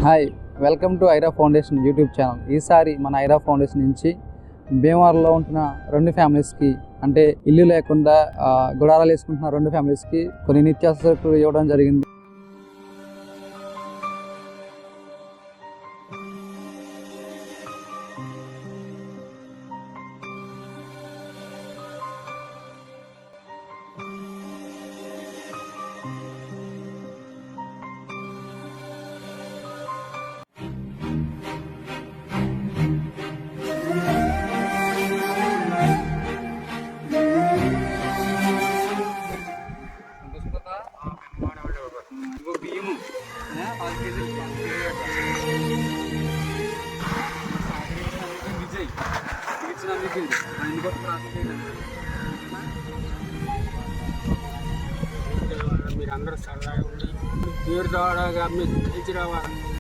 Hi, welcome to Aira foundation YouTube channel. ఈసారి మన Aira foundation నుంచి భీమవరంలో ఉంటున్న 2 ఫ్యామిలీస్కి, అంటే ఇల్లు లేకుండా గుడారాలు వేసుకుంటున్న 2 ఫ్యామిలీస్కి కొన్ని నిత్యావసర సరుకులు ఇవ్వడం జరిగింది. బియ్యము 10 కేజీలు విజయ్ ఇచ్చిన మీకు మీరు అందరూ సరదాగా ఉండి పేరు ద్వారా మీకు రావాలి.